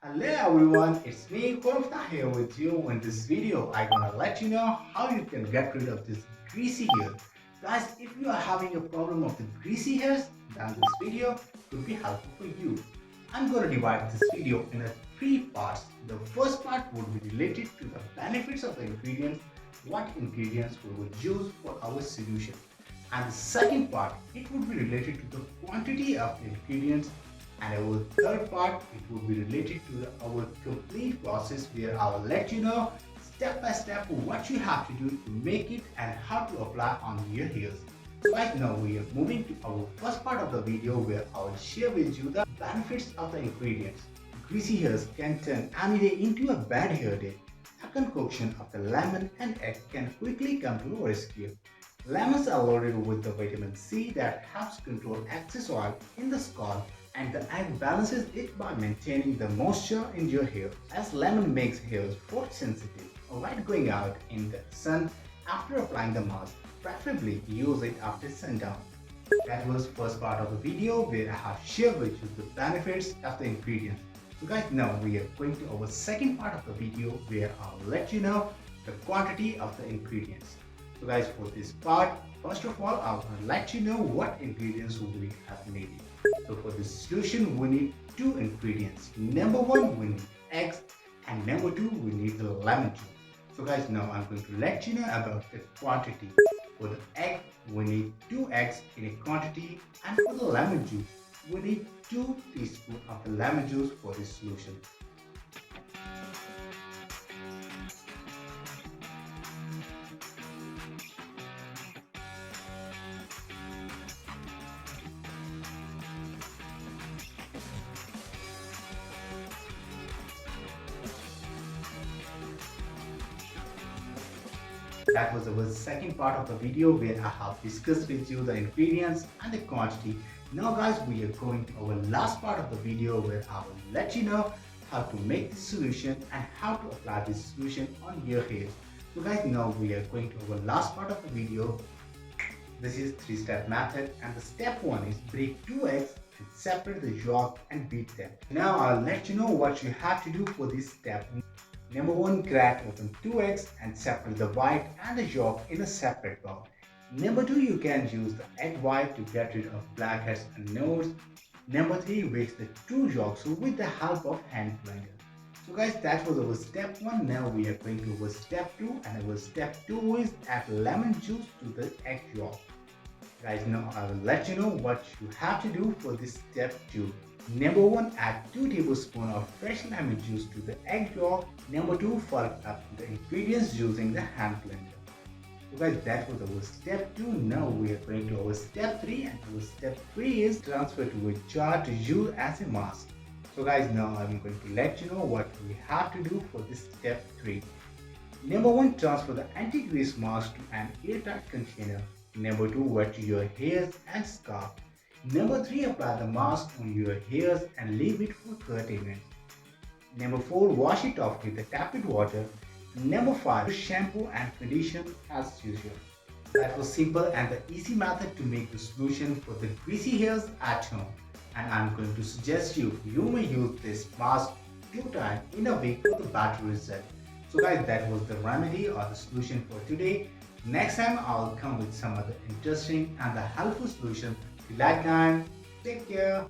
Hello everyone, it's me Khurram here with you. In this video, I'm gonna let you know how you can get rid of this greasy hair. Guys, if you are having a problem of the greasy hairs, then this video could be helpful for you. I'm gonna divide this video in three parts. The first part would be related to the benefits of the ingredients, what ingredients we will use for our solution. And the second part, it would be related to the quantity of the ingredients, and our third part, it would be related to our complete process where I will let you know step by step what you have to do to make it and how to apply on your hairs. So right now we are moving to our first part of the video where I will share with you the benefits of the ingredients. Greasy hairs can turn any day into a bad hair day. A concoction of the lemon and egg can quickly come to our rescue. Lemons are loaded with the vitamin C that helps control excess oil in the scalp, and the egg balances it by maintaining the moisture in your hair, as lemon makes hairs photosensitive. Avoid going out in the sun after applying the mask. Preferably use it after sundown. That was first part of the video where I have shared with you the benefits of the ingredients. So guys, now we are going to our second part of the video where I'll let you know the quantity of the ingredients. So guys, for this part, first of all, I'll let you know what ingredients we have needed. So for this solution, we need two ingredients. Number one, we need eggs, and number two, we need the lemon juice. So guys, now I'm going to let you know about the quantity. For the egg, we need 2 eggs in a quantity, and for the lemon juice, we need 2 teaspoons of the lemon juice for this solution. That was our second part of the video where I have discussed with you the ingredients and the quantity. Now guys, we are going to our last part of the video where I will let you know how to make this solution and how to apply this solution on your hair. So guys, now we are going to our last part of the video. This is 3-step method, and the step 1 is break 2 eggs and separate the yolk and beat them. Now I'll let you know what you have to do for this step. Number 1, crack open 2 eggs and separate the white and the yolk in a separate bowl. Number 2, you can use the egg white to get rid of blackheads and nodes. Number 3, whisk the 2 yolks with the help of hand blender. So guys, that was our step 1. Now we are going to our step 2, and our step 2 is add lemon juice to the egg yolk. Guys, now I will let you know what you have to do for this step 2. Number 1, add 2 tablespoons of fresh lemon juice to the egg yolk. Number 2, fold up the ingredients using the hand blender. So guys, that was our step 2. Now we are going to our step 3, and our step 3 is transfer to a jar to use as a mask. So guys, now I'm going to let you know what we have to do for this step 3. Number 1, transfer the anti-grease mask to an airtight container. Number 2, wet your hairs and scalp. Number 3, apply the mask on your hairs and leave it for 30 minutes. Number 4, wash it off with the tepid water. Number 5, shampoo and condition as usual. That was simple and the easy method to make the solution for the greasy hairs at home. And I'm going to suggest you may use this mask 2 times in a week for the better result. So guys, that was the remedy or the solution for today. Next time I'll come with some other interesting and the helpful solution. Till that time, take care.